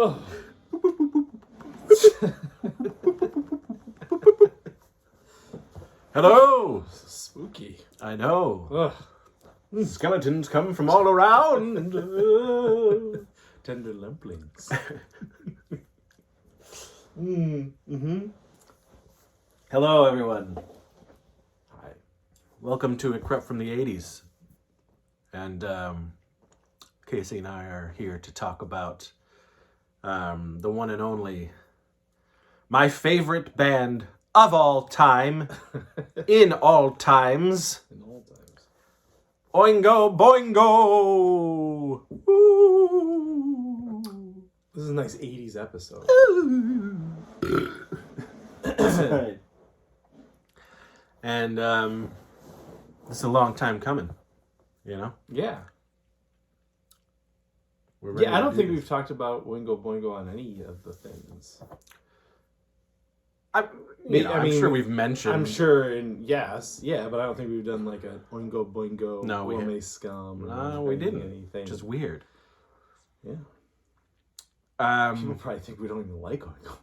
Oh. Hello. Spooky. I know. Ugh. Skeletons come from all around. Tender lumplings. Hello, everyone. Hi. Welcome to A Crep from the 80s. And Casey and I are here to talk about the one and only, my favorite band of all time, in all times, In all times. Oingo Boingo! Woo! This is a nice 80s episode. Right. And it's a long time coming, you know? Yeah. We're ready Yeah, I to don't do think this. we've talked about Oingo Boingo on any of the things. I'm sure we've mentioned. I'm sure, and yes, yeah, but I don't think we've done like a Oingo Boingo No, we gourmet scum. No, we didn't. Anything. Which is weird. Yeah. People Um, probably think we don't even like Oingo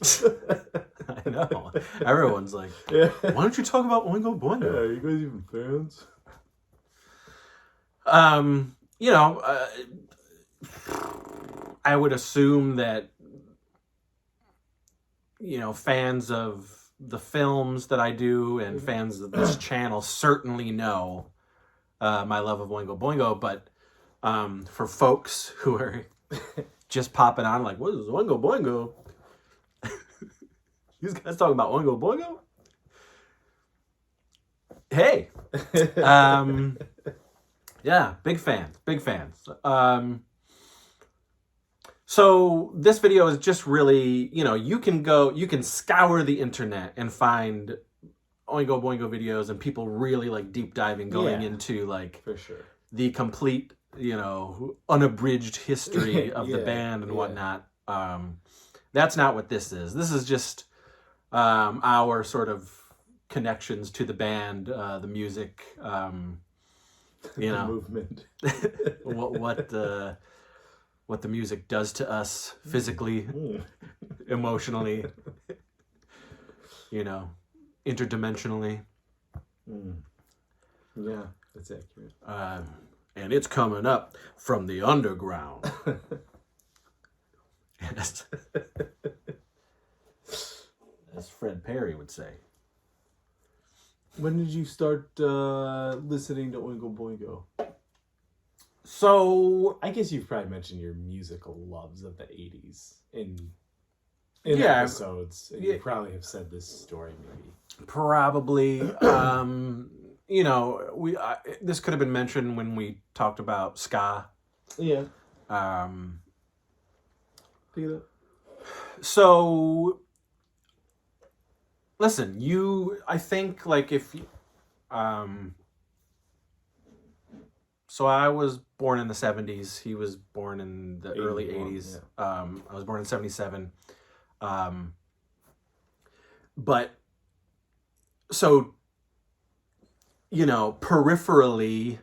Boingo. I know. Everyone's like, Yeah. why don't you talk about Oingo Yeah, Boingo? are you guys even fans? I would assume that, fans of the films that I do and fans of this channel certainly know my love of Oingo Boingo, but for folks who are just popping on like, what is Oingo Boingo? These guys talking about Oingo Boingo? Hey. Yeah, big fans. So this video is just really, you can scour the internet and find Oingo Boingo videos and people really like deep diving, going into like For sure. the complete, unabridged history of the band and whatnot. That's not what this is. This is just our sort of connections to the band, the music, The movement. what the music does to us physically, emotionally, interdimensionally. Yeah, that's accurate. And it's coming up from the underground. As Fred Perry would say. When did you start listening to Oingo Boingo? So I guess you've probably mentioned your musical loves of the 80s in Yeah. episodes. And you probably have said this story maybe. probably, this could have been mentioned when we talked about ska. Yeah. Pick it up. So, listen, I think like if, so I was born in the 70s. He was born in the early 80s. Yeah. I was born in 77. But, so, peripherally,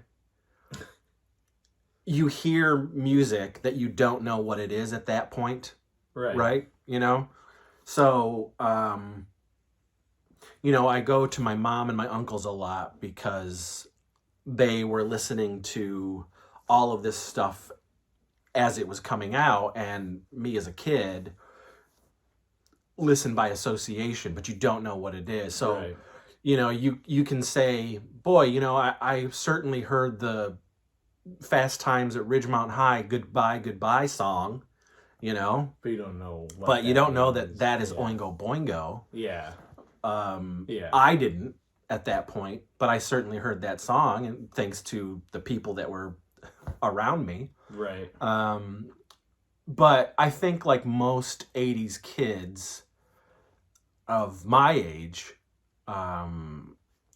you hear music that you don't know what it is at that point. Right. So, I go to my mom and my uncles a lot because they were listening to all of this stuff as it was coming out, and me as a kid listen by association, but you don't know what it is. So, Right. you can say, boy, I certainly heard the Fast Times at Ridgemont High Goodbye song, But you don't know what but you don't know means. that is Oingo Boingo. Yeah. I didn't at that point, but I certainly heard that song, and thanks to the people that were around me. Right. But I think like most 80s kids of my age,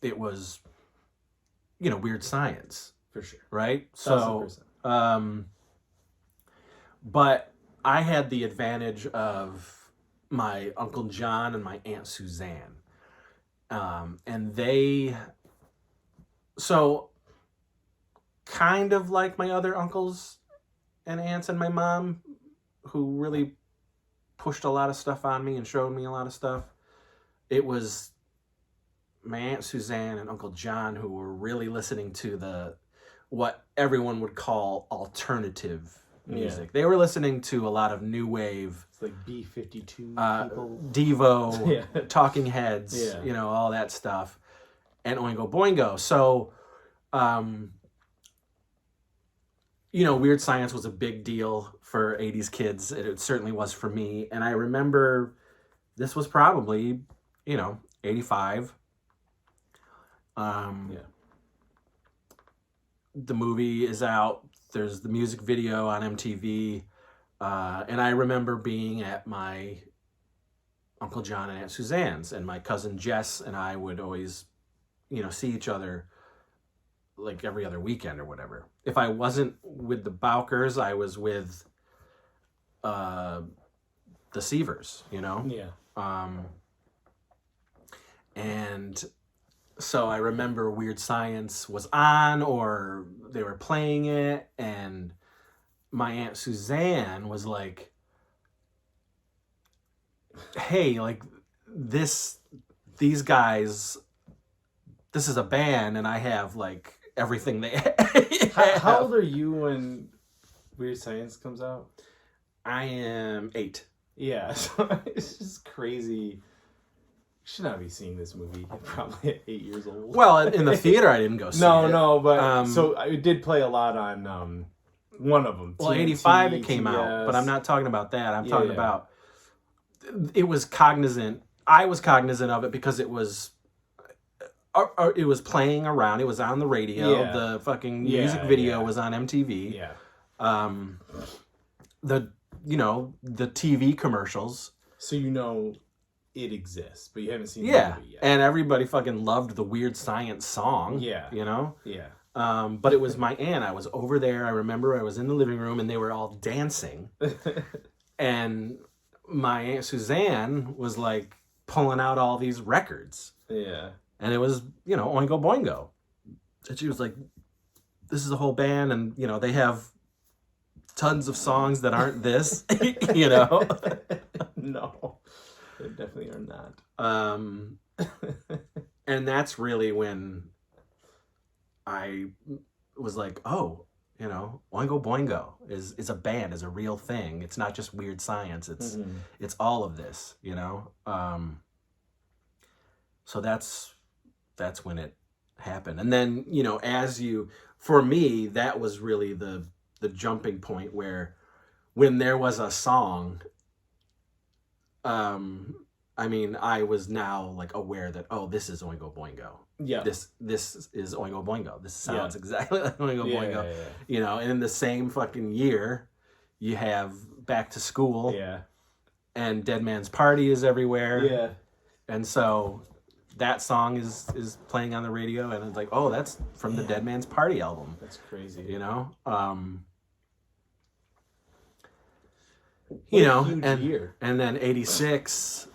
it was, Weird Science. For sure. Right? So, 1000%. but I had the advantage of my Uncle John and my Aunt Suzanne. And they, so kind of like my other uncles and aunts and my mom, who really pushed a lot of stuff on me and showed me a lot of stuff. It was my Aunt Suzanne and Uncle John who were really listening to what everyone would call alternative music. They were listening to a lot of new wave. It's like B-52 people. Devo, Talking Heads, all that stuff. And Oingo Boingo. So, Weird Science was a big deal for 80s kids. It certainly was for me. And I remember this was probably, 85. The movie is out. There's the music video on MTV. And I remember being at my Uncle John and Aunt Suzanne's, and my cousin Jess and I would always, see each other like every other weekend or whatever. If I wasn't with the Bowkers, I was with the Seavers, And so I remember Weird Science was on, or they were playing it, and my Aunt Suzanne was like, hey, like these guys, this is a band, and I have like everything they have. How old are you when Weird Science comes out? I am 8. Yeah, so it's just crazy. Should not be seeing this movie probably at 8 years old. Well, in the theater, I didn't go see it. No, but so it did play a lot on one of them. Well, 85 it came out, but I'm not talking about that. I'm talking about it was cognizant. I was cognizant of it because it was playing around. It was on the radio. Yeah. The fucking music video was on MTV. Yeah. The TV commercials. So it exists, but you haven't seen the movie yet. And everybody fucking loved the Weird Science song. Yeah. Yeah. But it was my aunt. I was over there. I remember I was in the living room and they were all dancing. And my Aunt Suzanne was like pulling out all these records. Yeah. And it was, Oingo Boingo. And she was like, this is a whole band, and, they have tons of songs that aren't this, No. They definitely are not. And that's really when I was like, oh, Oingo Boingo is a band, is a real thing. It's not just Weird Science. It's all of this, So that's when it happened. And then, for me, that was really the jumping point where when there was a song, I was now like aware that, oh, this is Oingo Boingo. Yeah. This is Oingo Boingo. This sounds exactly like Oingo Boingo. Yeah. And in the same fucking year, you have Back to School. Yeah. And Dead Man's Party is everywhere. Yeah. And so that song is playing on the radio, and it's like, oh, that's from the Dead Man's Party album. That's crazy. Huge year. And then 86,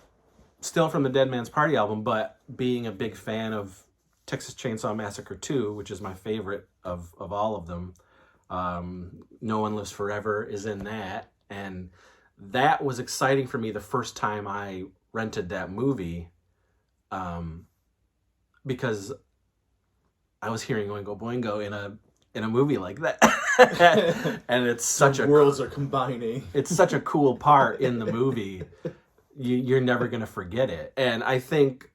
still from the Dead Man's Party album, but being a big fan of Texas Chainsaw Massacre 2, which is my favorite of all of them. No One Lives Forever is in that, and that was exciting for me the first time I rented that movie, because I was hearing Oingo Boingo in a movie like that. And it's such worlds are combining. It's such a cool part in the movie. You're never gonna forget it. And I think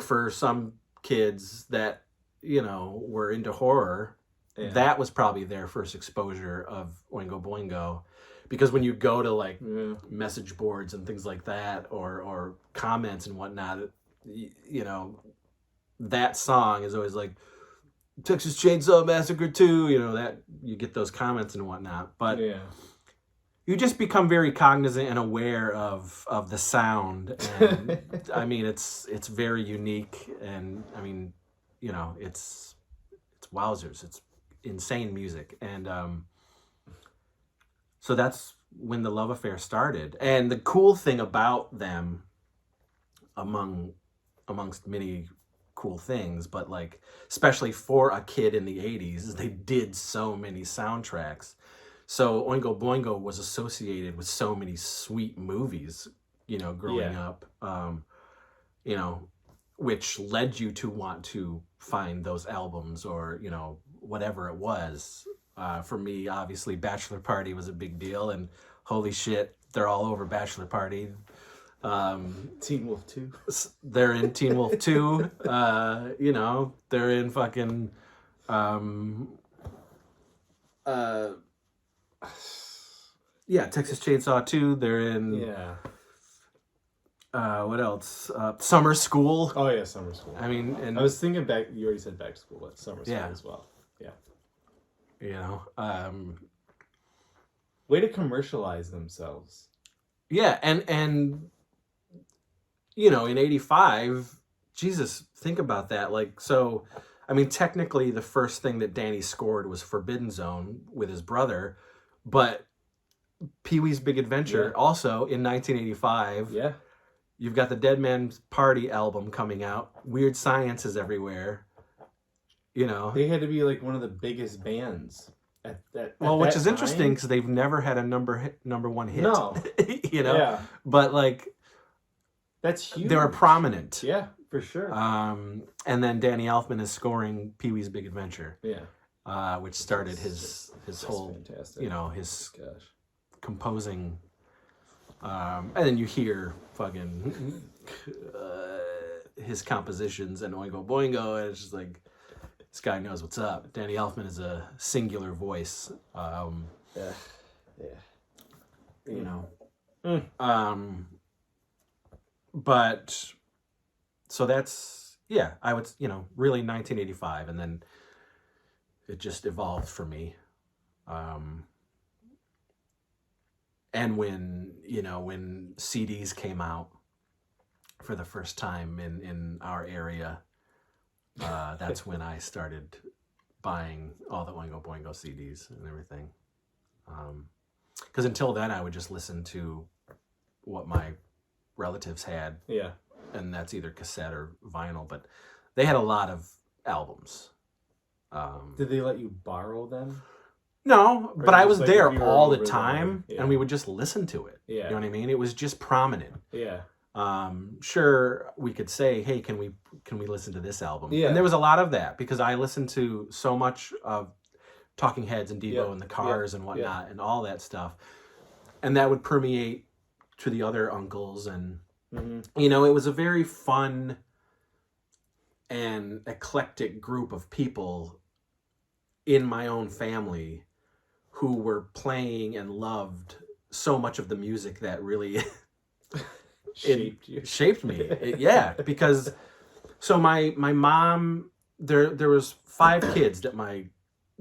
for some kids that were into horror, that was probably their first exposure of Oingo Boingo, because when you go to message boards and things like that, or comments and whatnot, that song is always like Texas Chainsaw Massacre 2, that you get those comments and whatnot. But you just become very cognizant and aware of the sound. And it's very unique. And it's wowzers. It's insane music. And so that's when the love affair started. And the cool thing about them, amongst many cool things, but especially for a kid in the 80s, they did so many soundtracks. So Oingo Boingo was associated with so many sweet movies, growing up, which led you to want to find those albums or, whatever it was. For me, obviously, Bachelor Party was a big deal, and holy shit, they're all over Bachelor Party. Teen Wolf 2. They're in Teen Wolf 2. They're in fucking... Texas Chainsaw 2. They're in... Yeah. What else? Summer School. Oh, yeah, Summer School. I mean, and... I was thinking back... You already said Back to School, but Summer School as well. Yeah. Way to commercialize themselves. Yeah, and in 85, Jesus, think about that. Like, so, I mean, technically the first thing that Danny scored was Forbidden Zone with his brother, but Pee-wee's Big Adventure also in 1985. Yeah. You've got the Dead Man's Party album coming out. Weird Science is everywhere. They had to be like one of the biggest bands at which is time. interesting because they've never had a number one hit. No. Yeah. But like, that's huge. They were prominent. Yeah, for sure. And then Danny Elfman is scoring Pee-wee's Big Adventure. Yeah. Which started his whole, fantastic. His composing. And then you hear fucking his compositions and Oingo Boingo, and it's just like, this guy knows what's up. Danny Elfman is a singular voice. But so that's, I would, really 1985, and then it just evolved for me. And when CDs came out for the first time in our area, that's when I started buying all the Oingo Boingo CDs and everything. Because until then, I would just listen to what my relatives had. Yeah. And that's either cassette or vinyl, but they had a lot of albums. Did they let you borrow them? No, but I was like there we were all the over time, there? Yeah. and we would just listen to it. Yeah. You know what I mean? It was just prominent. Yeah. Sure, we could say, hey, can we listen to this album? Yeah. And there was a lot of that because I listened to so much of Talking Heads and Devo in the cars and whatnot and all that stuff. And that would permeate to the other uncles. And, it was a very fun and eclectic group of people in my own family who were playing and loved so much of the music that really shaped me. Because so my mom, there was 5 kids that my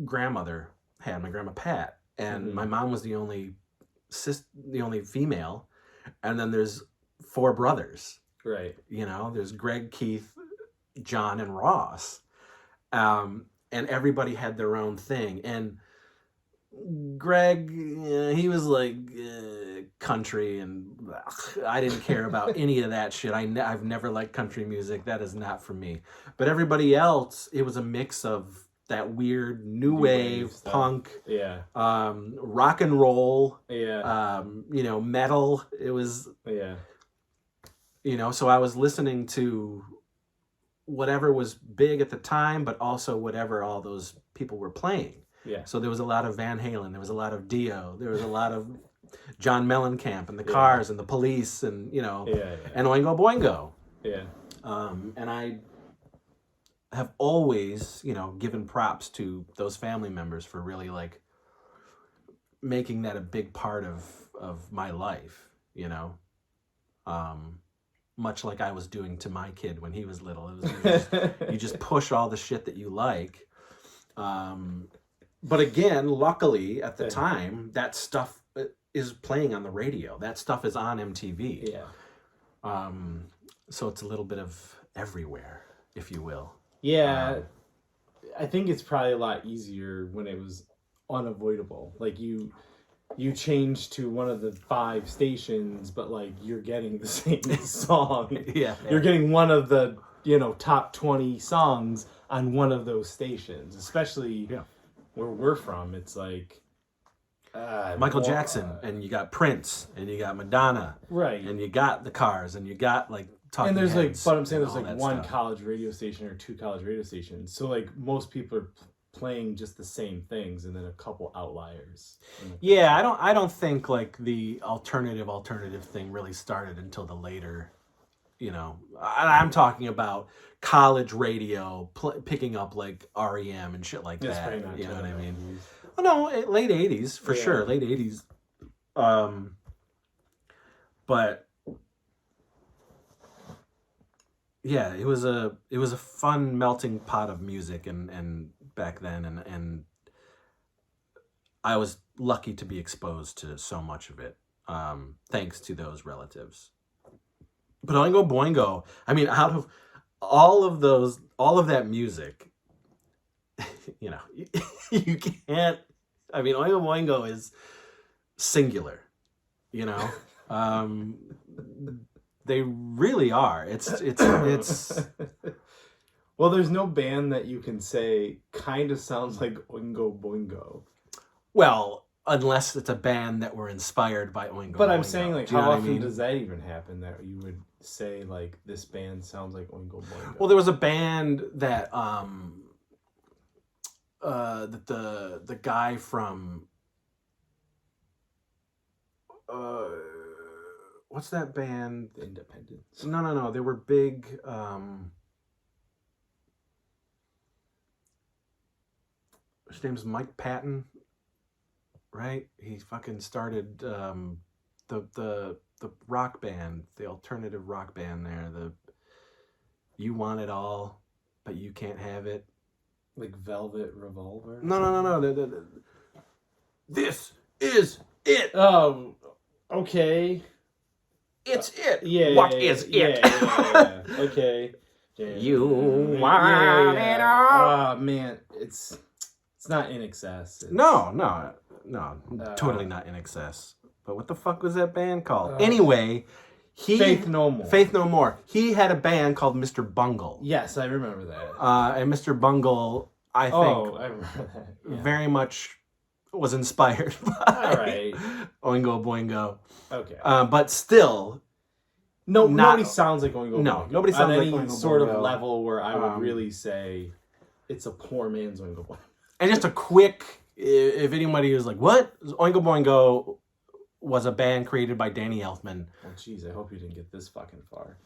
grandmother had, my grandma Pat, and my mom was the only female, and then there's 4 brothers. Right. There's Greg, Keith, John, and Ross, and everybody had their own thing. And Greg, he was like country, and I didn't care about any of that shit. I've never liked country music. That is not for me. But everybody else, it was a mix of that weird new wave punk, rock and roll, metal. It was, so I was listening to whatever was big at the time, but also whatever all those people were playing. Yeah. So there was a lot of Van Halen, there was a lot of Dio, there was a lot of John Mellencamp and the Cars and the Police and, and Oingo Boingo. Yeah. And I have always, given props to those family members for really like making that a big part of my life, much like I was doing to my kid when he was little. It was, you just push all the shit that you like. But again, luckily at the time, that stuff is playing on the radio. That stuff is on MTV. Yeah. So it's a little bit of everywhere, if you will. Yeah. I think it's probably a lot easier when it was unavoidable. Like you change to one of the 5 stations, but like you're getting the same song. You're getting one of the, top 20 songs on one of those stations, especially where we're from. It's like, Michael Jackson, and you got Prince, and you got Madonna, right, and you got the Cars, and you got like Talking and there's Heads, like, but I'm saying and there's all like that one stuff. college radio station or 2 college radio stations, so like most people are playing just the same things, and then a couple outliers. Yeah, I don't think like the alternative thing really started until the later, you know. I'm talking about college radio picking up like REM and shit like That's that. probably not You know what I mean? 90s. Oh no, late '80s for Yeah. sure, late '80s. But yeah, it was a fun melting pot of music and back then, and I was lucky to be exposed to so much of it, thanks to those relatives. But Oingo Boingo, I mean, out of all of that music, you know, you can't. I mean, Oingo Boingo is singular, you know. They really are. It's Well, there's no band that you can say kind of sounds like Oingo Boingo. Well, unless it's a band that were inspired by Oingo But I'm Boingo. saying, like, Do you know how what I often mean? does that even happen that you would say, like, this band sounds like Oingo Boingo? Well, there was a band that that the guy from what's that band? The Independents. No. They were big. His name's Mike Patton, right? He fucking started the rock band, the alternative rock band there. The You Want It All, but You Can't Have It. Like Velvet Revolver? No. This is it. Oh, okay. It's it. Yeah. What is it? Yeah. Okay. You want it all. Oh, man. It's not In Excess. No. Totally not In Excess. But what the fuck was that band called? Anyway, Faith No More. Faith No More. He had a band called Mr. Bungle. Yes, I remember that. And Mr. Bungle, I think, I remember that. Yeah. very much was inspired by All right. Oingo Boingo. Okay. But still, Nobody sounds like Oingo Boingo. No, nobody sounds on like any Oingo sort Boingo. of level where I would really say it's a poor man's Oingo Boingo. and just a quick, if anybody was like, what? Oingo Boingo was a band created by Danny Elfman. Well, jeez, I hope you didn't get this fucking far.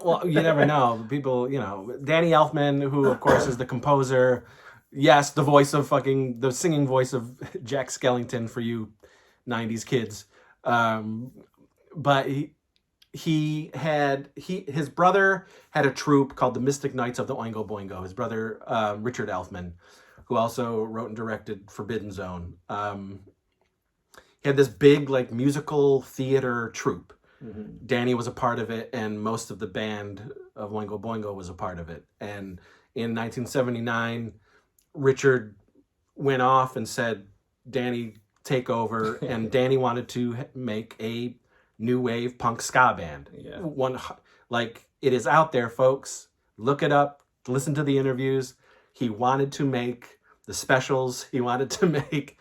Well, you never know. People, you know, Danny Elfman, who of course is the composer. Yes, the singing voice of Jack Skellington for you 90s kids. But his brother had a troupe called the Mystic Knights of the Oingo Boingo. His brother, Richard Elfman, who also wrote and directed Forbidden Zone. He had this big like musical theater troupe. Mm-hmm. Danny was a part of it, and most of the band of Oingo Boingo was a part of it. And in 1979, Richard went off and said, Danny, take over. And Danny wanted to make a new wave punk ska band. Yeah. It is out there, folks. Look it up. Listen to the interviews. He wanted to make the Specials. He wanted to make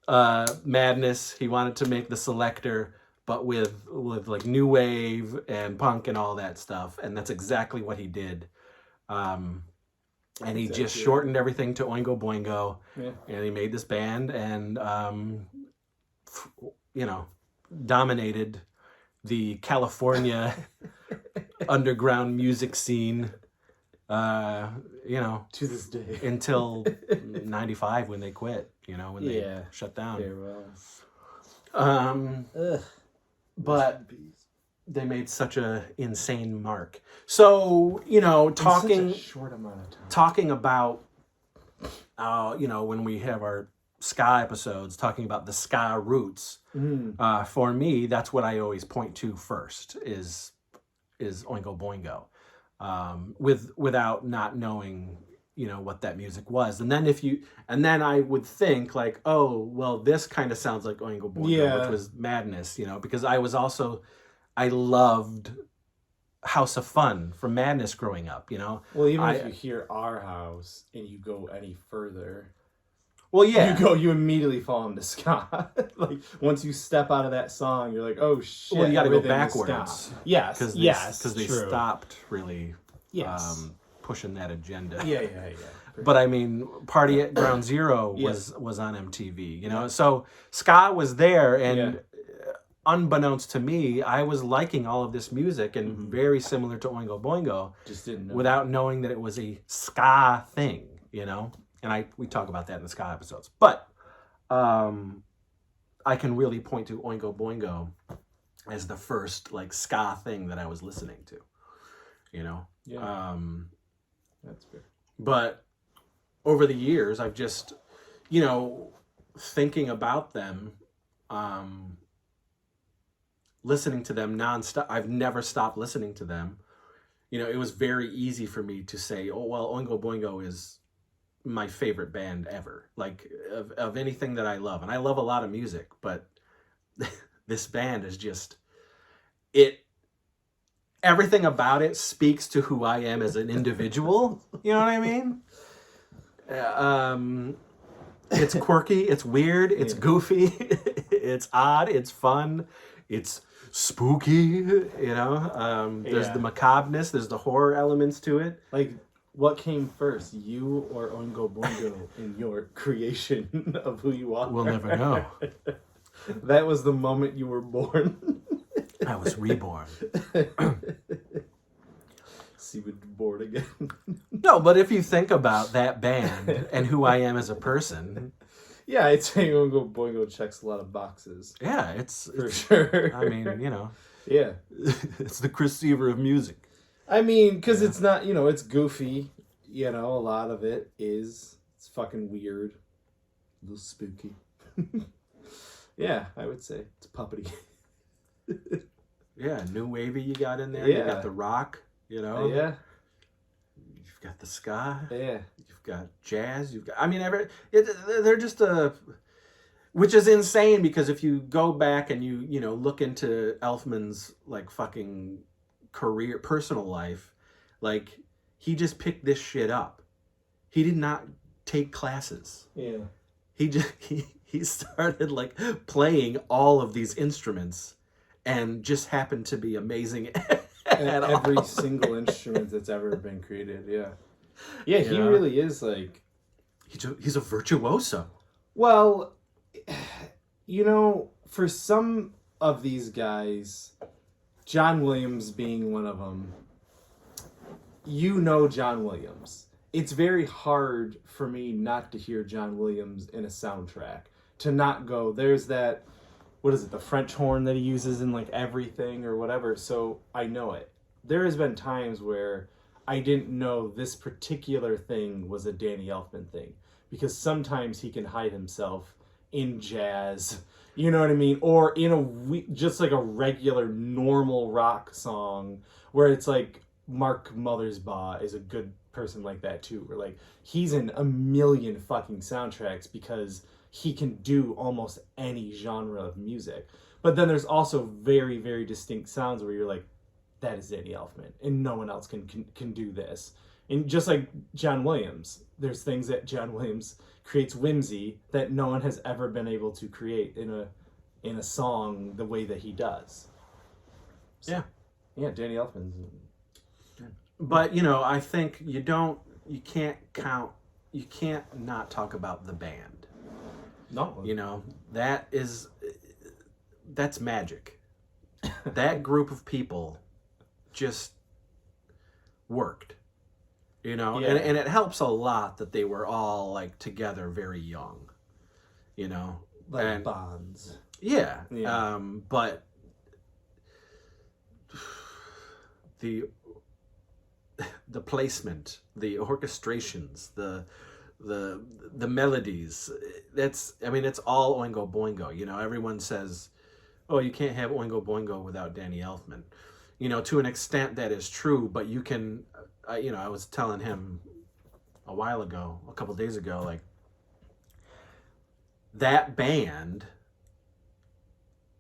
Madness. He wanted to make the Selector, but with like new wave and punk and all that stuff. And that's exactly what he did. And he just shortened everything to Oingo Boingo. Yeah. And he made this band and, dominated the California underground music scene, to this day. Until 95 when they quit, when they shut down. Farewell. But they made such a insane mark. So, talking such a short amount of time. Talking about, when we have our ska episodes, talking about the ska roots. For me, that's what I always point to first is Oingo Boingo, without not knowing, what that music was. And then I would think like, oh, well, this kind of sounds like Oingo Boingo, which was Madness, because I loved House of Fun from Madness growing up, Well, even if you hear Our House and you go any further. Well, yeah. you immediately fall into ska. Like once you step out of that song, you're like, oh shit. Well, you got to go everything is ska. backwards. Yes, Because they true. stopped really Yes. pushing that agenda. Yeah. But I mean, Party at Ground Zero was on MTV, you know. So ska was there, and unbeknownst to me, I was liking all of this music and very similar to Oingo Boingo, Just didn't know. without knowing that it was a ska thing, you know. And we talk about that in the ska episodes. But I can really point to Oingo Boingo as the first like ska thing that I was listening to, you know. Yeah. That's fair. But over the years, I've just, you know, thinking about them, listening to them nonstop. I've never stopped listening to them. You know, it was very easy for me to say, oh, well, Oingo Boingo is my favorite band ever. Like, of anything that I love. And I love a lot of music, but this band is just, everything about it speaks to who I am as an individual. You know what I mean? It's quirky, it's weird, it's goofy, it's odd, it's fun, it's spooky, you know. There's the macabreness, there's the horror elements to it. Like, what came first, you or Oingo Boingo in your creation of who you are? We'll never know. That was the moment you were born. I was reborn. See, we're born again. No, but if you think about that band and who I am as a person, yeah, I'd say Oingo Boingo checks a lot of boxes. yeah, it's Sure. I mean, you know, yeah, it's the Chris Seaver of music. I mean, because it's not, you know, it's goofy. You know, a lot of it is. It's fucking weird, a little spooky. Yeah, I would say it's puppety. Yeah, new wavy you got in there. Yeah. You got the rock, you know. Yeah. You've got the ska. Yeah. You've got jazz. You've got. I mean, they're just which is insane because if you go back and you know look into Elfman's like fucking career, personal life, like he just picked this shit up. He did not take classes. Yeah. He started like playing all of these instruments and just happened to be amazing at every all. single instrument that's ever been created. Yeah. Yeah, he know? really is like. He's a virtuoso. Well, you know, for some of these guys, John Williams being one of them, you know John Williams. It's very hard for me not to hear John Williams in a soundtrack. To not go, there's that, what is it, the French horn that he uses in like everything or whatever, so I know it. There has been times where I didn't know this particular thing was a Danny Elfman thing. Because sometimes he can hide himself in jazz, you know what I mean? Or in just like a regular normal rock song where it's like Mark Mothersbaugh is a good person like that too. Where like he's in a million fucking soundtracks because he can do almost any genre of music. But then there's also very, very distinct sounds where you're like, that is Danny Elfman, and no one else can do this. And just like John Williams, there's things that John Williams creates whimsy that no one has ever been able to create in a song the way that he does. So, yeah, Danny Elfman's. But you know, I think you can't not talk about the band. No. You know, that's magic. That group of people just worked. You know, Yeah. and it helps a lot that they were all like together very young. You know, Like Bonds. Yeah. Yeah. But the placement, the orchestrations, the melodies, it's all Oingo Boingo. You know, everyone says, oh, you can't have Oingo Boingo without Danny Elfman. You know, to an extent that is true, but you can, I was telling him a couple days ago, like, that band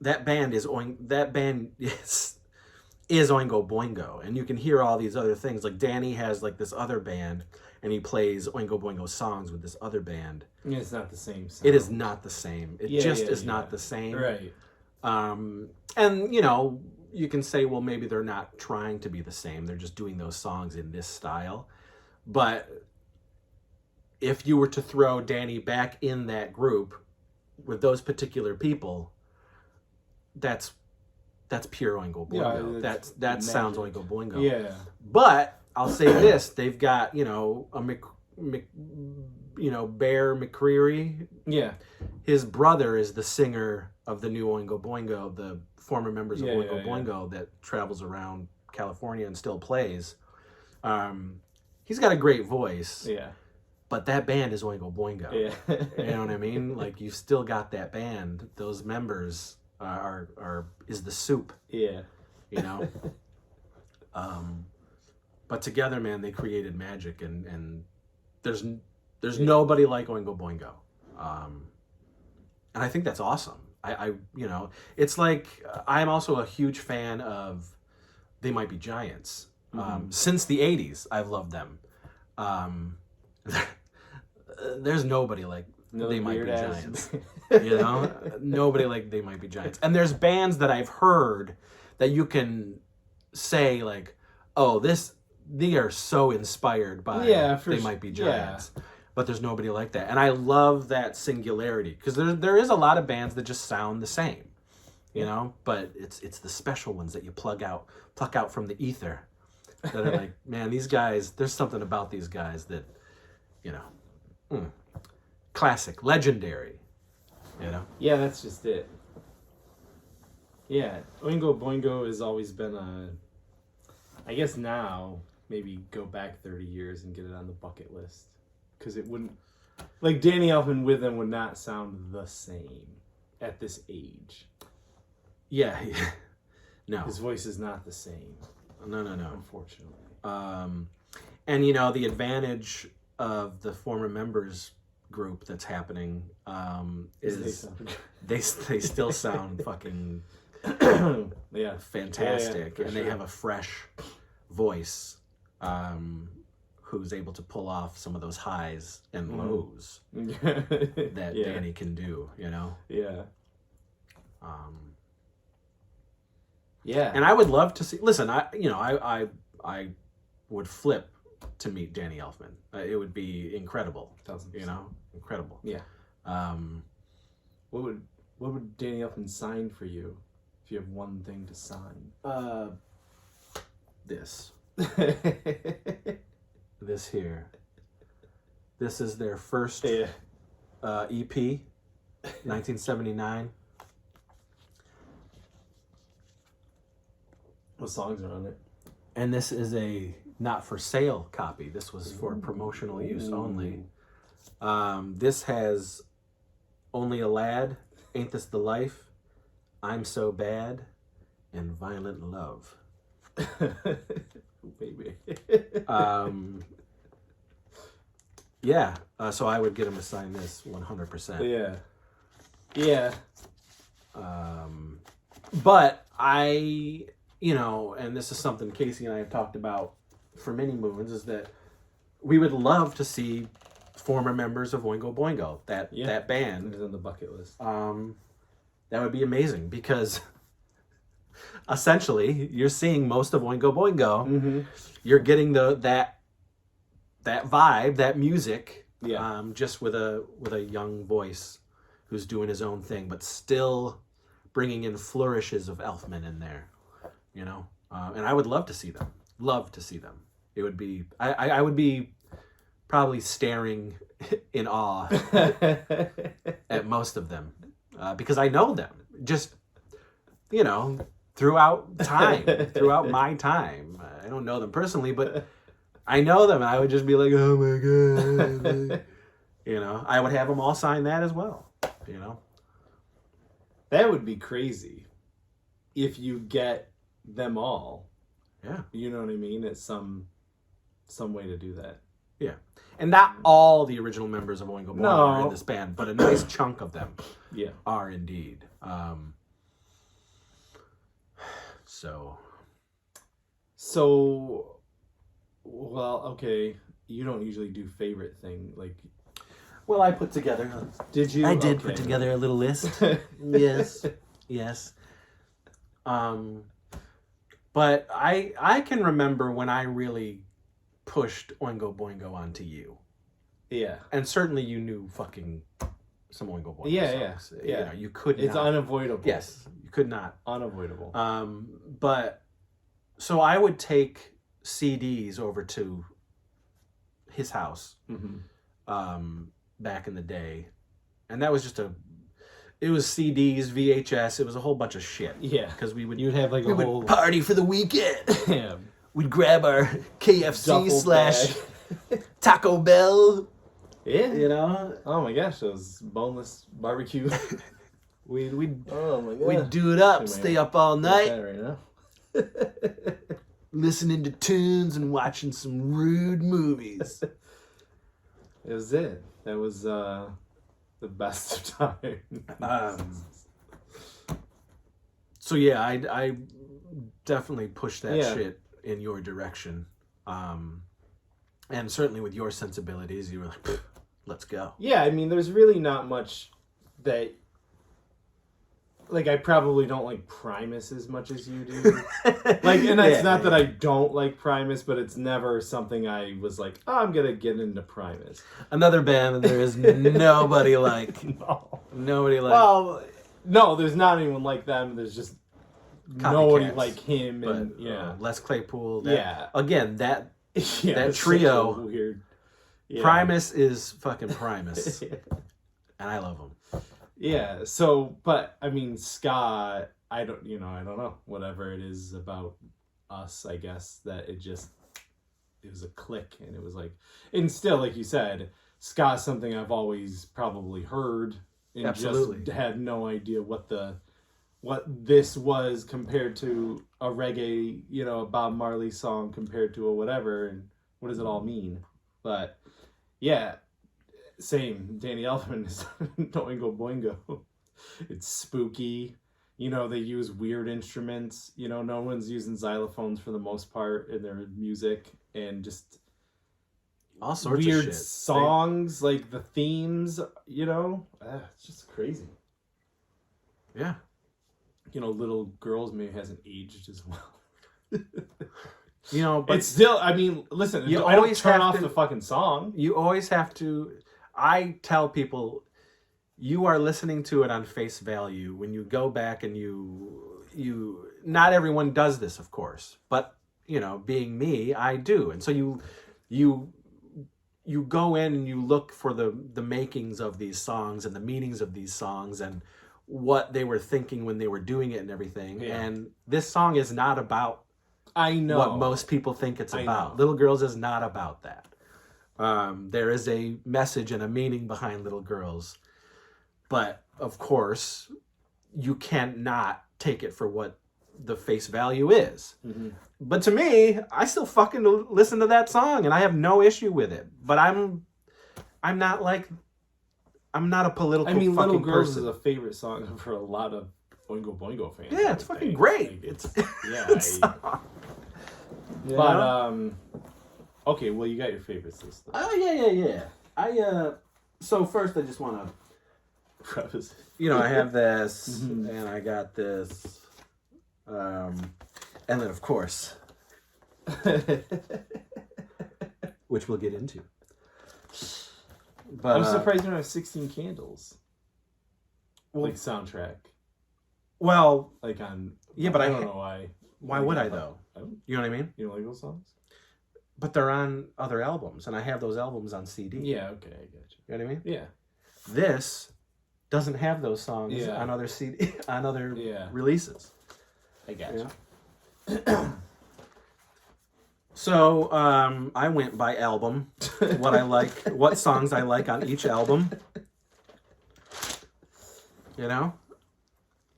is Oingo Boingo, and you can hear all these other things. Like Danny has like this other band, and he plays Oingo Boingo songs with this other band. It's not the same sound. It is not the same. It is not the same. Right. And, you know, you can say, well, maybe they're not trying to be the same. They're just doing those songs in this style. But if you were to throw Danny back in that group with those particular people, that's pure Oingo Boingo. Yeah, that sounds Oingo Boingo. Yeah. But I'll say this: they've got, you know, Bear McCreary. Yeah. His brother is the singer of the new Oingo Boingo, the former members of Oingo Boingo that travels around California and still plays. He's got a great voice. Yeah. But that band is Oingo Boingo. Yeah. You know what I mean? Like, you've still got that band. Those members is the soup. Yeah. You know? But together, man, they created magic, and there's nobody like Oingo Boingo. And I think that's awesome. I you know, it's like, I'm also a huge fan of They Might Be Giants. Since the 80s, I've loved them. There's nobody like They Might Be Giants. You know? Nobody like They Might Be Giants. And there's bands that I've heard that you can say, like, oh, they are so inspired by They Might Be Giants. Yeah. But there's nobody like that. And I love that singularity, because there is a lot of bands that just sound the same, you know? But it's the special ones that you pluck out from the ether that are like, man, these guys, there's something about these guys that, you know, classic, legendary, you know? Yeah, that's just it. Yeah, Oingo Boingo has always been I guess now, maybe go back 30 years and get it on the bucket list. Because it wouldn't, like, Danny Elfman with them would not sound the same at this age. Yeah. No. His voice is not the same. No. Unfortunately. And, you know, the advantage of the former members group that's happening is they still sound fucking fantastic. And they have a fresh voice who's able to pull off some of those highs and lows that Danny can do, you know? Yeah. And I would love to see. Listen, I would flip to meet Danny Elfman. It would be incredible. 1,000%. You know, incredible. Yeah. What would Danny Elfman sign for you if you have one thing to sign? This. This here. This is their first EP, 1979. What songs are on it? And this is a not for sale copy. This was for promotional use only. This has Only a Lad, Ain't This the Life, I'm So Bad, and Violent Love. Baby. Yeah. So I would get him to sign this 100%. Yeah. But I, you know, and this is something Casey and I have talked about for many moons, is that we would love to see former members of Oingo Boingo, that band. It's on the bucket list. That would be amazing, because essentially you're seeing most of Oingo Boingo. Mm-hmm. You're getting that vibe, that music, just with a young voice who's doing his own thing, but still bringing in flourishes of Elfman in there, you know. And I would love to see them. It would be, I would be probably staring in awe at most of them, because I know them, just, you know, throughout my time. I don't know them personally, but I know them, and I would just be like, oh my God. You know, I would have them all sign that as well, you know. That would be crazy if you get them all. Yeah. You know what I mean? It's some way to do that. Yeah. And not all the original members of Oingo Boingo are in this band, but a nice chunk of them are indeed. So, well, okay. you don't usually do favorite thing. Like, Well, I put together. did you? I did Okay. put together a little list. Yes, yes. But I can remember when I really pushed Oingo Boingo onto you, Yeah. and certainly you knew fucking some Oingo Boingo Yeah, songs. yeah. You know, you could It's not. unavoidable. Yes, you could not. Unavoidable. But so I would take CDs over to his house back in the day, and that was just it was CDs, VHS. It was a whole bunch of shit. Yeah. Because You'd have like a whole party for the weekend. yeah, We'd grab our KFC duffel bag. / Taco Bell. Yeah. You know, Oh my gosh, those boneless barbecue. we'd Oh my god. we'd do it up, Too stay many- up all night, right now. listening to tunes and watching some rude movies. It was it. That was the best of time. So yeah, I definitely pushed that Yeah. shit in your direction, and certainly with your sensibilities, you were like, "Pfft, let's go." Yeah, I mean, there's really not much that. Like, I probably don't like Primus as much as you do. Like, and it's not that I don't like Primus, but it's never something I was like, oh, I'm gonna get into Primus. Another band that there is nobody like. No. Nobody like. Well, no, there's not anyone like them. There's just nobody Copycats. like him, But and yeah, Les Claypool. That, yeah, Again, that yeah. that it's trio, such a weird. Yeah. Primus is fucking Primus, and I love him. Yeah. So, but I mean, ska. I don't know. Whatever it is about us, I guess that it was a click, and it was like, and still, like you said, ska is something I've always probably heard, and Absolutely. just had no idea what this was compared to a reggae, a Bob Marley song compared to a whatever, and what does it all mean? But yeah. Same. Danny Elfman is Oingo Boingo. It's spooky. They use weird instruments. No one's using xylophones for the most part in their music, and just All sorts weird of shit. songs, like the themes. It's just crazy. Yeah. Little girls maybe hasn't aged as well. But It's still. I mean, listen. You I don't always turn have off to- the fucking song. you always have to. I tell people, you are listening to it on face value. When you go back and you not everyone does this, of course, but being me, I do. And so you go in and you look for the makings of these songs and the meanings of these songs and what they were thinking when they were doing it and everything. Yeah. And this song is not about I know what most people think it's I about. know. Little Girls is not about that. There is a message and a meaning behind Little Girls. But, of course, you cannot take it for what the face value is. Mhm. But to me, I still fucking listen to that song, and I have no issue with it. But I'm not a political I mean, fucking Little Girls person. is a favorite song for a lot of Oingo Boingo fans. Yeah, I it's would fucking think. great. Like, It's yeah. good song. You But know? okay, well, you got your favorites list. Oh yeah. So first I just want to, Preface. I have this Mhm. and I got this, and then of course, which we'll get into. But I'm surprised you don't have 16 Candles. Well- Like soundtrack. Well, Like on. Yeah, but I I don't ha- know why. why would I though? I don't, You know what I mean? you don't like those songs? But they're on other albums, and I have those albums on CD. Yeah, okay, I got you. You know what I mean? Yeah. This doesn't have those songs Yeah. on other CD on other Yeah. releases. I got Yeah. you. So I went by album, what I like, what songs I like on each album.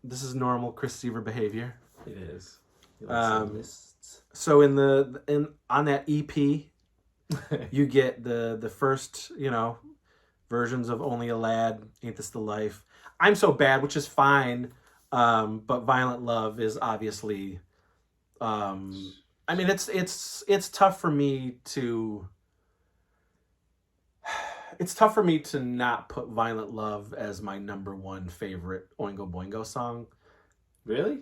This is normal Chris Seaver behavior. It is. You like some Um, lists. So on that EP, you get the first versions of Only a Lad, Ain't This the Life, I'm So Bad, which is fine, but Violent Love is obviously. I mean, it's tough for me to It's tough for me to not put Violent Love as my number one favorite Oingo Boingo song. Really?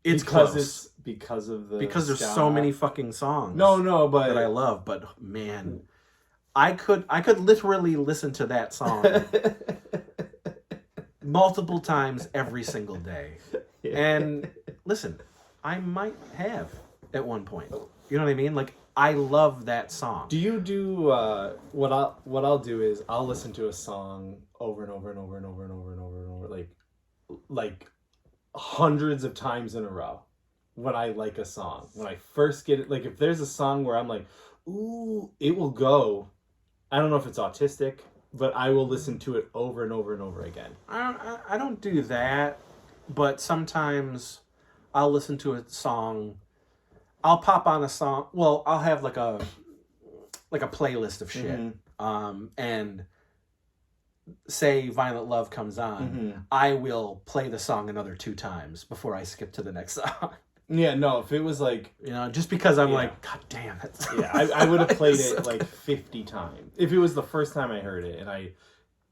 It's because close. Because of the Because there's ska? so many fucking songs. No, but that I love. But man, I could literally listen to that song multiple times every single day. And listen, I might have at one point. You know what I mean? Like, I love that song. Do you do what I'll do is I'll listen to a song over and over and over and over and over and over and over, like hundreds of times in a row when I like a song. When I first get it, like if there's a song where I'm like, ooh, it will go. I don't know if it's autistic, but I will listen to it over and over and over again. I don't do that, but sometimes I'll listen to a song. I'll pop on a song. Well, I'll have like a playlist of shit. And say Violent Love comes on, I will play the song another 2 times before I skip to the next song. Yeah, no, if it was like... just because I'm like, God damn it. Yeah, I would have played it like 50 times. If it was the first time I heard it, and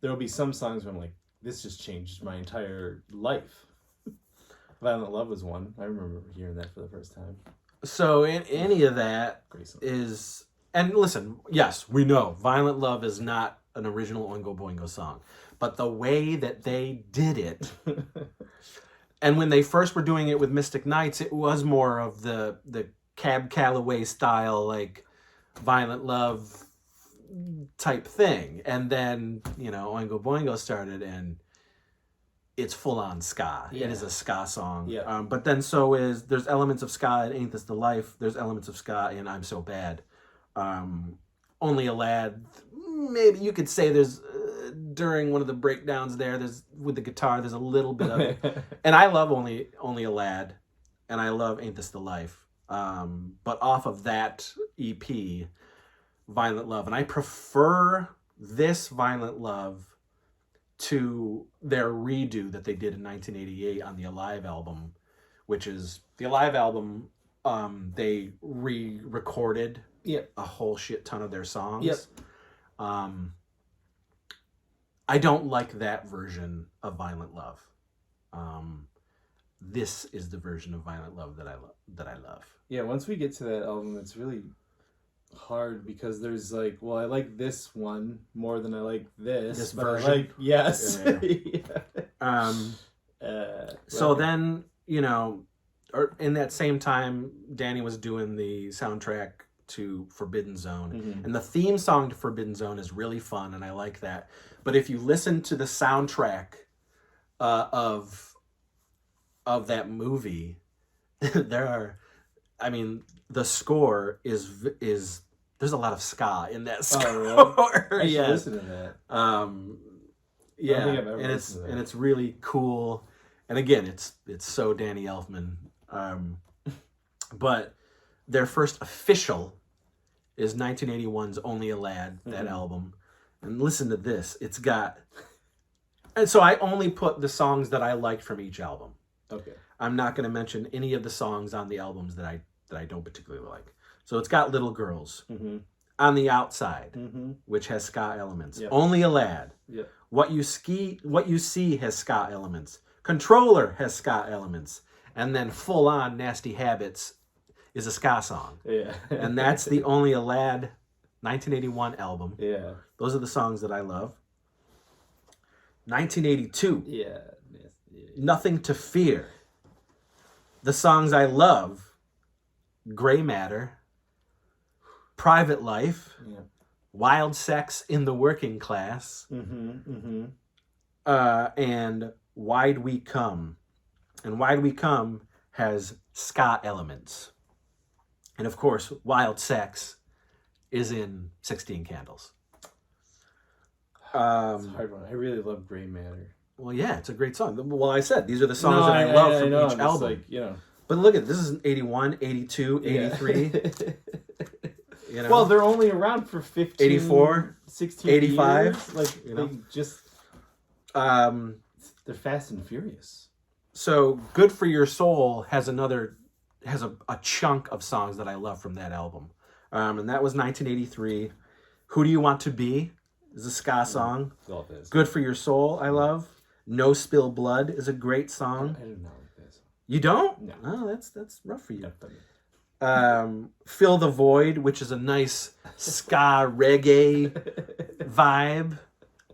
there'll be some songs where I'm like, this just changed my entire life. Violent Love was one. I remember hearing that for the first time. So in any of that is... And listen, yes, we know Violent Love is not an original Oingo Boingo song. But the way that they did it... And when they first were doing it with Mystic Knights, it was more of the Cab Calloway style, like Violent Love type thing. And then, Oingo Boingo started, and it's full on ska. Yeah. It is a ska song. Yeah. But then there's elements of ska in Ain't This the Life. There's elements of ska in I'm So Bad. Only a Lad, maybe you could say there's... during one of the breakdowns there's with the guitar, there's a little bit of it. And I love Only a Lad, and I love Ain't This the Life. But off of that EP, Violent Love, and I prefer this Violent Love to their redo that they did in 1988 on the Alive album, which is the Alive album. They re-recorded a whole shit ton of their songs. Yep. I don't like that version of Violent Love. This is the version of Violent Love that I love. Yeah, once we get to that album, it's really hard because there's like, well, I like this one more than I like this version. I like, yes. Yeah. So then, or in that same time, Danny was doing the soundtrack to Forbidden Zone, and the theme song to Forbidden Zone is really fun, and I like that. But if you listen to the soundtrack of that movie, the score is there's a lot of ska in that score. Oh, really? I should listen to that. Yeah, I don't think I've ever listened to that. And it's really cool. And again, it's so Danny Elfman. But their first official is 1981's Only a Lad, that album. And listen to this. It's got... And so I only put the songs that I liked from each album. Okay. I'm not going to mention any of the songs on the albums that I don't particularly like. So it's got Little Girls. On the Outside, which has ska elements. Yep. Only a Lad. Yep. What You See has ska elements. Controller has ska elements. And then Full On Nasty Habits is a ska song. Yeah. And that's the Only a Lad 1981 album. Yeah. Those are the songs that I love. 1982. Yeah. Nothing to Fear. The songs I love: Gray Matter, Private Life, Wild Sex in the Working Class, and Why'd We Come. And Why'd We Come has ska elements. And of course, Wild Sex is in 16 Candles. It's a hard one. I really love Gray Matter. Well, yeah, it's a great song. Well, I said these are the songs that I love from each album. But look at this is 81, 82, 83. Well, they're only around for 15, 84, 16 85. Years. Like, they just... they're fast and furious. So, Good for Your Soul has a chunk of songs that I love from that album. And that was 1983. Who Do You Want to Be is a ska song. Love this. Good for Your Soul, I love. No Spill Blood is a great song. I do not like this. You don't? No. Oh, that's rough for you. Definitely. Fill the Void, which is a nice ska reggae vibe.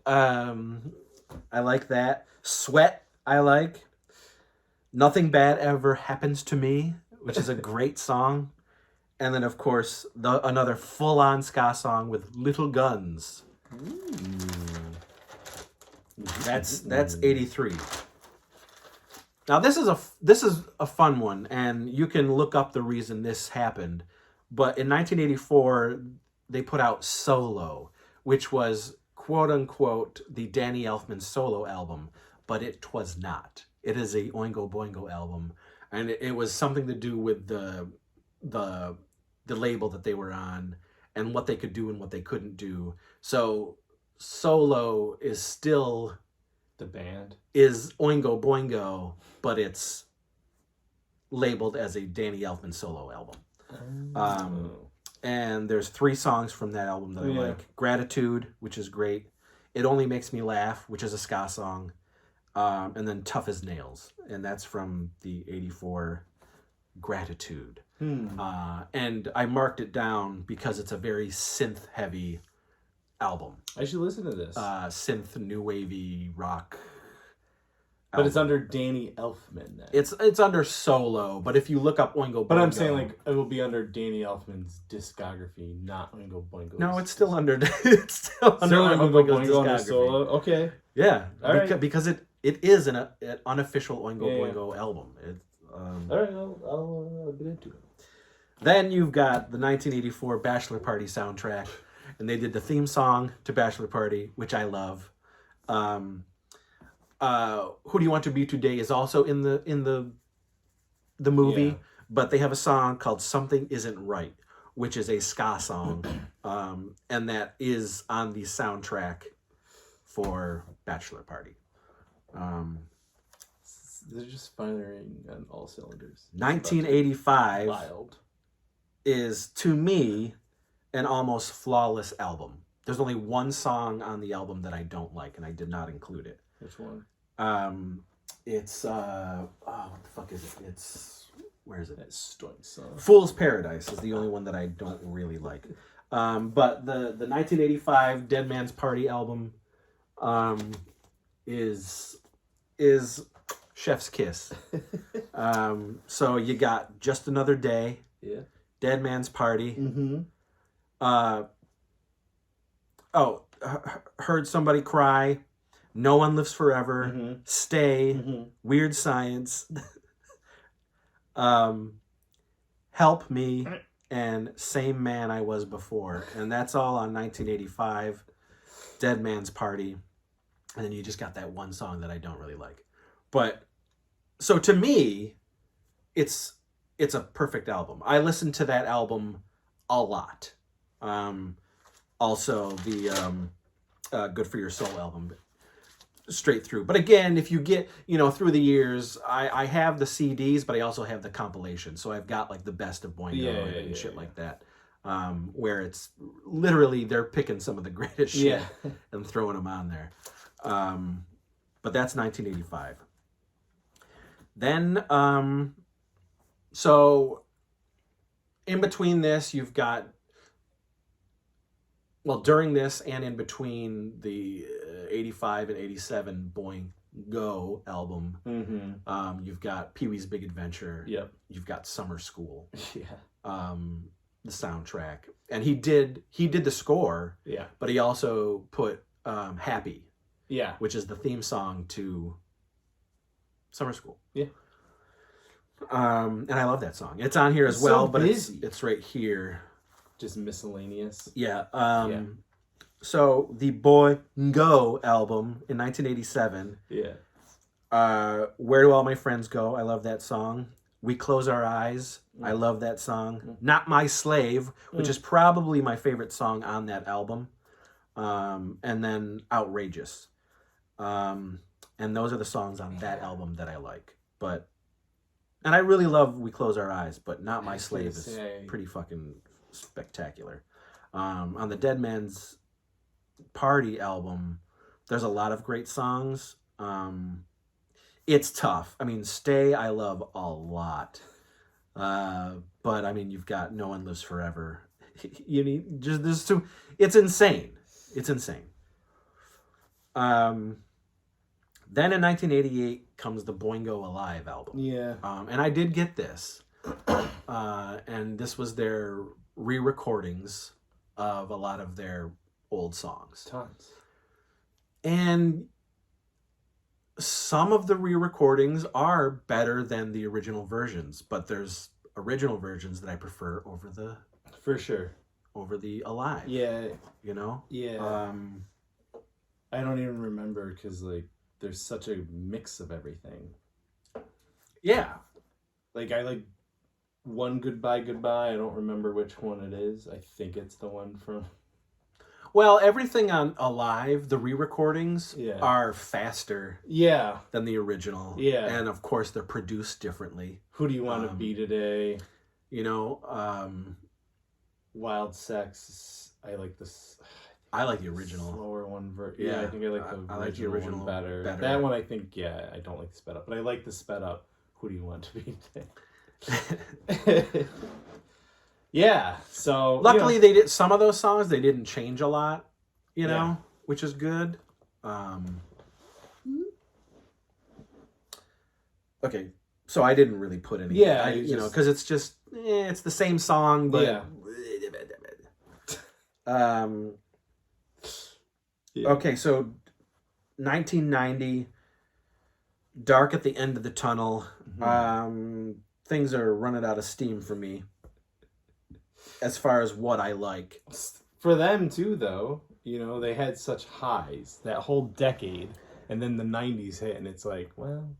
I like that. Sweat, I like. Nothing Bad Ever Happens to Me, which is a great song. And then, of course, another full-on ska song with Little Guns. That's 83. Now this is a fun one, and you can look up the reason this happened. But in 1984, they put out Solo, which was quote unquote the Danny Elfman solo album, but it was not. It is a Oingo Boingo album, and it was something to do with the label that they were on and what they could do and what they couldn't do. So Solo is still the band is Oingo Boingo, but it's labeled as a Danny Elfman solo album. And there's 3 songs from that album that I like. Gratitude, which is great. It Only Makes Me Laugh, which is a ska song. And then Tough as Nails. And that's from the 84 Gratitude. And I marked it down because it's a very synth-heavy album. I should listen to this. Synth, new wavy rock. But it's under Danny Elfman then. It's under Solo, but if you look up Oingo Boingo... But I'm saying, like, it will be under Danny Elfman's discography, not Oingo Boingo. No, it's still under... It's still under Oingo Boingo's Boingo under discography. Solo? Okay. Yeah, Right. because it is an unofficial Oingo Boingo album. All right, I'll get into it. Then you've got the 1984 Bachelor Party soundtrack, and they did the theme song to Bachelor Party, which I love. Who Do You Want to Be Today is also in the movie, but they have a song called Something Isn't Right, which is a ska song, and that is on the soundtrack for Bachelor Party. They're just firing on all cylinders. 1985 Wild. is, to me, an almost flawless album. There's only one song on the album that I don't like, and I did not include it. Which one? It's what the fuck is it? Where is it? That Stoink song. Fool's Paradise is the only one that I don't really like. But the 1985 Dead Man's Party album is Chef's Kiss. So you got Just Another Day. Yeah. Dead Man's Party. Mm-hmm. Heard Somebody Cry. No One Lives Forever. Mm-hmm. Stay. Mm-hmm. Weird Science. Help Me. And Same Man I Was Before. And that's all on 1985. Dead Man's Party. And then you just got that one song that I don't really like. But, so to me, it's a perfect album. I listened to that album a lot. Also, the Good for Your Soul album, straight through. But again, if you get, through the years, I have the CDs, but I also have the compilation. So I've got like the best of Boingo and shit like that. Where it's literally they're picking some of the greatest shit and throwing them on there. But that's 1985. Then, so in between this, you've got, during this and in between the 85 and 87 Boingo album, you've got Pee-wee's Big Adventure. Yep. You've got Summer School. Yeah. The soundtrack. And he did the score. Yeah. But he also put Happy. Yeah. Which is the theme song to Summer School. Yeah. And I love that song. It's on here as well, but it's right here. Just miscellaneous. Yeah. So the Boingo album in 1987. Yeah. Where Do All My Friends Go? I love that song. We Close Our Eyes. I love that song. Not My Slave, which is probably my favorite song on that album. And then Outrageous. And those are the songs on that album that I like. And I really love We Close Our Eyes, but Not My Slave is pretty fucking spectacular. On the Dead Man's party album, there's a lot of great songs. It's tough. I mean, Stay I love a lot. But I mean, you've got No One Lives Forever. You need just this too. It's insane. It's insane. Then in 1988 comes the Boingo Alive album. Yeah. And I did get this. And this was their re-recordings of a lot of their old songs. Tons. And some of the re-recordings are better than the original versions, but there's original versions that I prefer over the For sure. Alive. Yeah. You know? Yeah. I don't even remember because like there's such a mix of everything. Yeah. Like I like One Goodbye Goodbye. I don't remember which one it is. I think it's the one from. Well, everything on Alive, the re-recordings Yeah. are faster Yeah. than the original. Yeah. And of course they're produced differently. Who Do You Want to Be Today? You know, Wild Sex. I like this. I like the original. Slower one. Yeah, I think I like the I like the original one better. better. That one I think, yeah, I don't like the sped up, but I like the sped up. Who Do You Want to Be Today? Yeah. So luckily they did some of those songs. They didn't change a lot, you know, Yeah. which is good. Okay, so I didn't really put any. Yeah, you know, because it's just it's the same song, but Yeah. Yeah. Okay, so 1990, Dark at the End of the Tunnel. Things are running out of steam for me as far as what I like. For them too, though, you know, they had such highs that whole decade, and then the 90s hit, and it's like, well,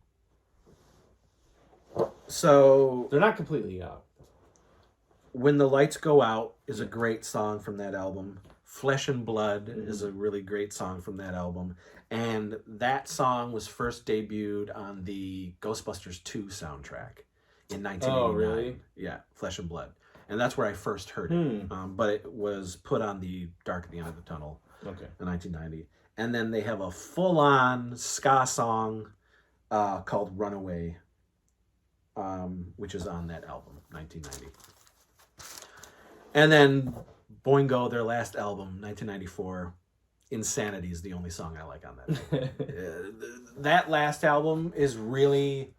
So they're not completely out. When the Lights Go Out is a great song from that album. Flesh and Blood is a really great song from that album. And that song was first debuted on the Ghostbusters 2 soundtrack in 1989. Oh, really? Yeah, Flesh and Blood. And that's where I first heard it. But it was put on the Dark at the End of the Tunnel in 1990. And then they have a full-on ska song called Runaway, which is on that album, 1990. And then Boingo, their last album, 1994, Insanity is the only song I like on that. That last album is really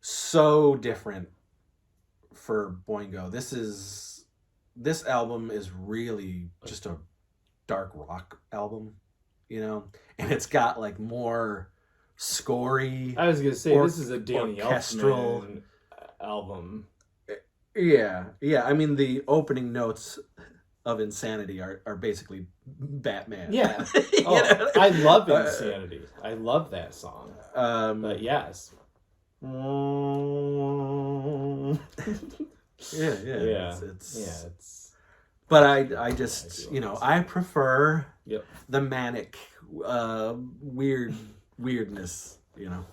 so different for Boingo. This album is really just a dark rock album, you know? And it's got like more scory. I was gonna say this is a Danny orchestral Elfman album. Yeah. I mean, the opening notes of Insanity are basically Batman. Yeah. You know? I love Insanity. I love that song. But yes. Yeah. It's But I just, you know, I prefer the manic, weirdness, you know.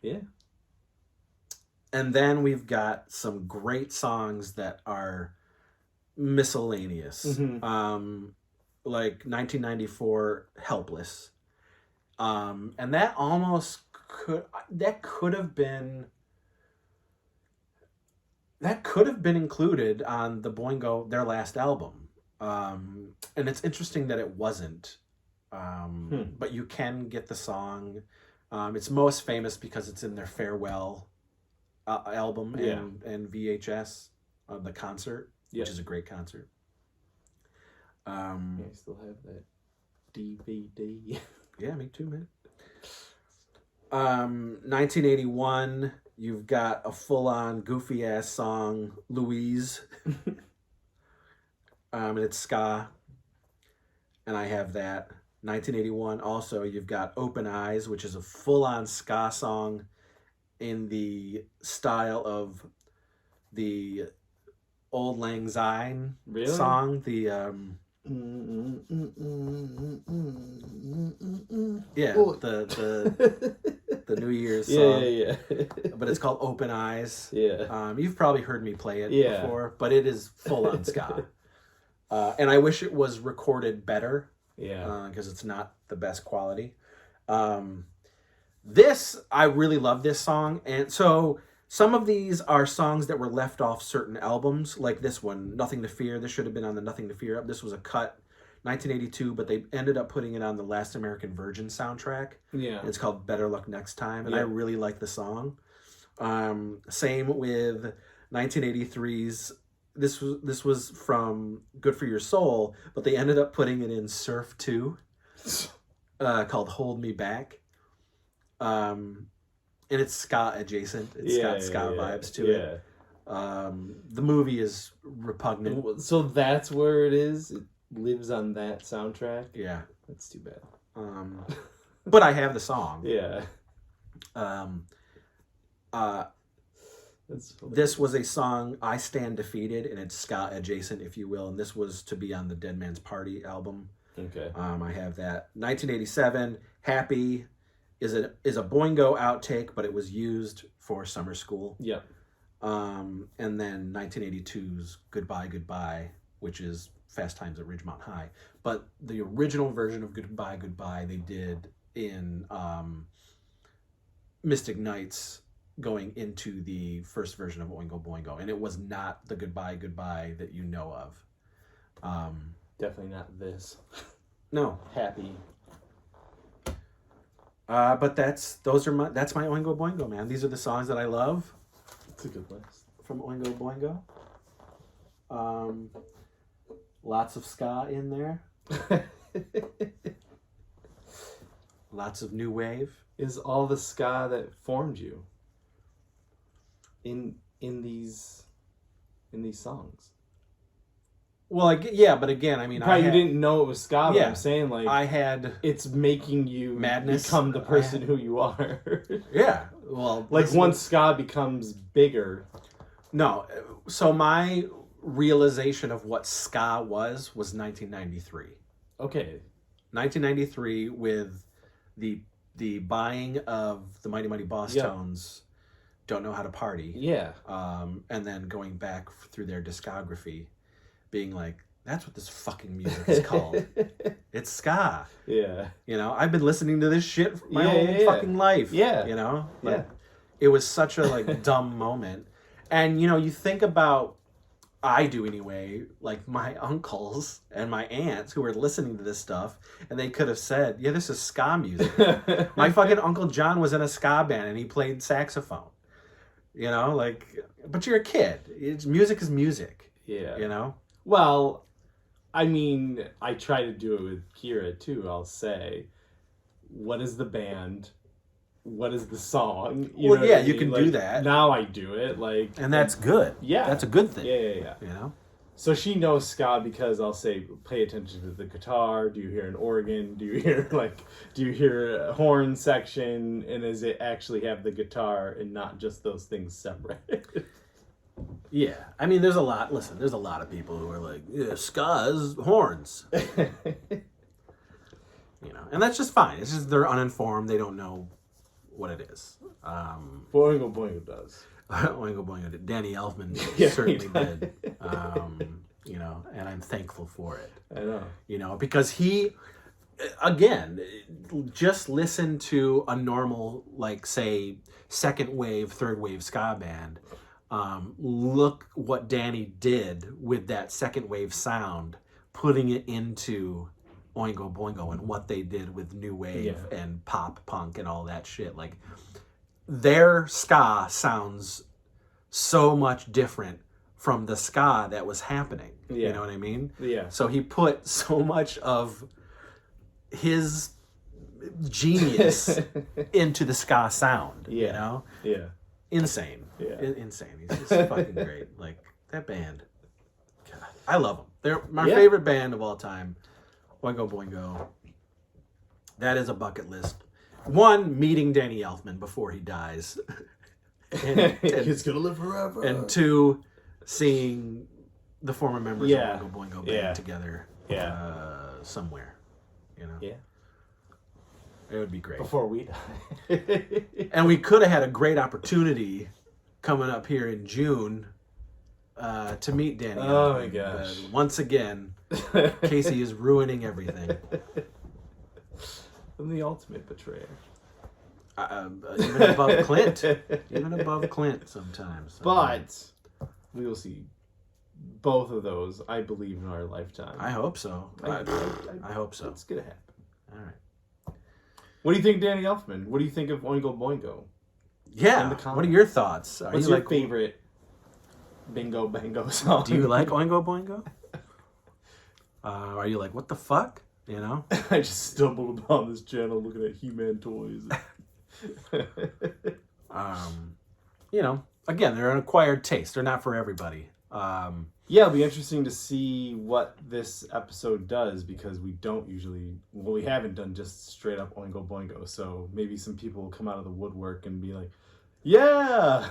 Yeah. And then we've got some great songs that are miscellaneous. Like 1994, Helpless. And that almost could have been included on the Boingo, their last album. And it's interesting that it wasn't. But you can get the song. It's most famous because it's in their farewell album and VHS, the concert, which is a great concert. I still have that DVD. Yeah, me too, man. 1981, you've got a full-on goofy-ass song, Louise. And it's ska. And I have that. 1981, also, you've got Open Eyes, which is a full-on ska song in the style of the Old Lang Syne song. The the New Year's song. Yeah. But it's called Open Eyes. Yeah. You've probably heard me play it before, but it is full on ska. And I wish it was recorded better. Yeah. Because it's not the best quality. I really love this song. And so some of these are songs that were left off certain albums, like this one, Nothing to Fear. This should have been on the Nothing to Fear. This was a cut, 1982, but they ended up putting it on the Last American Virgin soundtrack. Yeah. It's called Better Luck Next Time, and Yeah. I really like the song. Same with 1983's. This was from Good for Your Soul, but they ended up putting it in Surf 2, called Hold Me Back. And it's ska adjacent. It's got ska vibes to it. The movie is repugnant. So that's where it is? It lives on that soundtrack? Yeah. That's too bad. But I have the song. Yeah. This was a song, I Stand Defeated, and it's ska adjacent, if you will. And this was to be on the Dead Man's Party album. Okay. I have that. 1987, Happy is a Boingo outtake, but it was used for Summer School. Yep. And then 1982's Goodbye, Goodbye, which is Fast Times at Ridgemont High. But the original version of Goodbye, Goodbye they did in Mystic Nights, going into the first version of Oingo Boingo, and it was not the Goodbye, Goodbye that you know of. Definitely not this. No. Happy. But that's my Oingo Boingo, man. These are the songs that I love. It's a good list. From Oingo Boingo. Lots of ska in there. Lots of new wave. Is all the ska that formed you in these songs? Well, yeah, but again, I mean, you didn't know it was ska, but Yeah. I'm saying, like, I had it's making you Madness. become the person who you are. Yeah. Well, Like, once ska becomes bigger. No. So my realization of what ska was 1993. Okay. 1993 with the buying of the Mighty Mighty Boss Tones, Don't Know How to Party. Yeah. And then going back through their discography, being like, that's what this fucking music is called. It's ska. Yeah. You know, I've been listening to this shit my whole fucking life. Yeah. You know? Yeah. It was such a like dumb moment. And you know, you think about, I do anyway, like my uncles and my aunts who were listening to this stuff, and they could have said, yeah, this is ska music. My fucking Uncle John was in a ska band and he played saxophone. You know, like, but you're a kid. Music is music. Yeah. You know? Well, I mean, I try to do it with Kira too. I'll say, what is the band? What is the song? You know what I you mean? can Like, do that. Now I do it, like, And that's good. Yeah. That's a good thing. Yeah. You know? So she knows ska because I'll say, pay attention to the guitar. Do you hear an organ? Do you hear a horn section? And does it actually have the guitar and not just those things separate? Yeah. I mean, there's a lot of people who are like, yeah, ska is horns. You know, and that's just fine. It's just they're uninformed. They don't know what it is. Oingo Boingo does. Oingo Boingo did. Danny Elfman Yeah, certainly he did. You know, and I'm thankful for it. I know. You know, because he, again, just listen to a normal, like, say, second wave, third wave ska band. Look what Danny did with that second wave sound, putting it into Oingo Boingo, and what they did with new wave and pop punk and all that shit. Like, their ska sounds so much different from the ska that was happening. You know what I mean? Yeah. So he put so much of his genius into the ska sound. You know? Yeah. Insane. Yeah. Insane. He's just fucking great. Like, that band. God, I love them. They're my favorite band of all time. Oingo Boingo. That is a bucket list. One, meeting Danny Elfman before he dies. and He's gonna live forever. And two, seeing the former members of Oingo Boingo band together somewhere. You know? Yeah. It would be great. Before we die. And we could have had a great opportunity coming up here in June to meet Danny. Oh my Elfman, gosh. but once again, Casey is ruining everything. I'm the ultimate betrayer. Even above Clint. Even above Clint sometimes. But we will see both of those, I believe, in our lifetime. I hope so. I hope so. It's gonna happen. All right. What do you think, Danny Elfman? What do you think of Oingo Boingo? Yeah. What are your thoughts? What's your favorite Bingo Bango song? Do you like Oingo Boingo? Are you like, what the fuck? You know? I just stumbled upon this channel looking at He-Man toys. You know, again, they're an acquired taste. They're not for everybody. Yeah, it'll be interesting to see what this episode does because we don't usually, well, we haven't done just straight up Oingo Boingo. So maybe some people will come out of the woodwork and be like, yeah.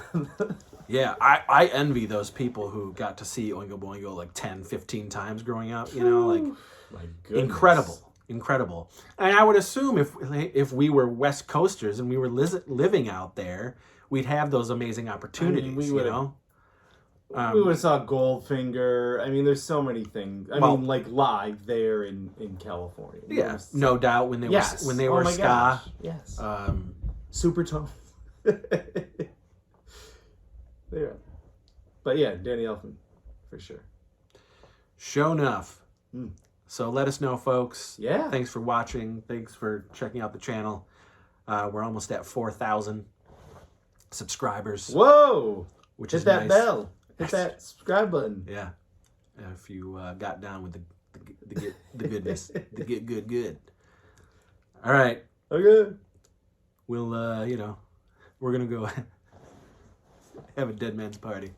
Yeah, I envy those people who got to see Oingo Boingo like 10, 15 times growing up, you know, like My goodness. Incredible. And I would assume if we were West Coasters and we were living out there, we'd have those amazing opportunities, we you would've- know? We would have saw Goldfinger. I mean, there's so many things. I mean, like live there in California. Yeah, no doubt when they were my ska. gosh. Yes. Super tone. There. But yeah, Danny Elfman, for sure. Show enough. Mm. So let us know, folks. Yeah. Thanks for watching. Thanks for checking out the channel. We're almost at 4,000 subscribers. Whoa! Which Hit is that nice. bell. Hit that subscribe button. Yeah. If you got down with the goodness, the good. All right. Okay. We'll, we're going to go have a dead man's party.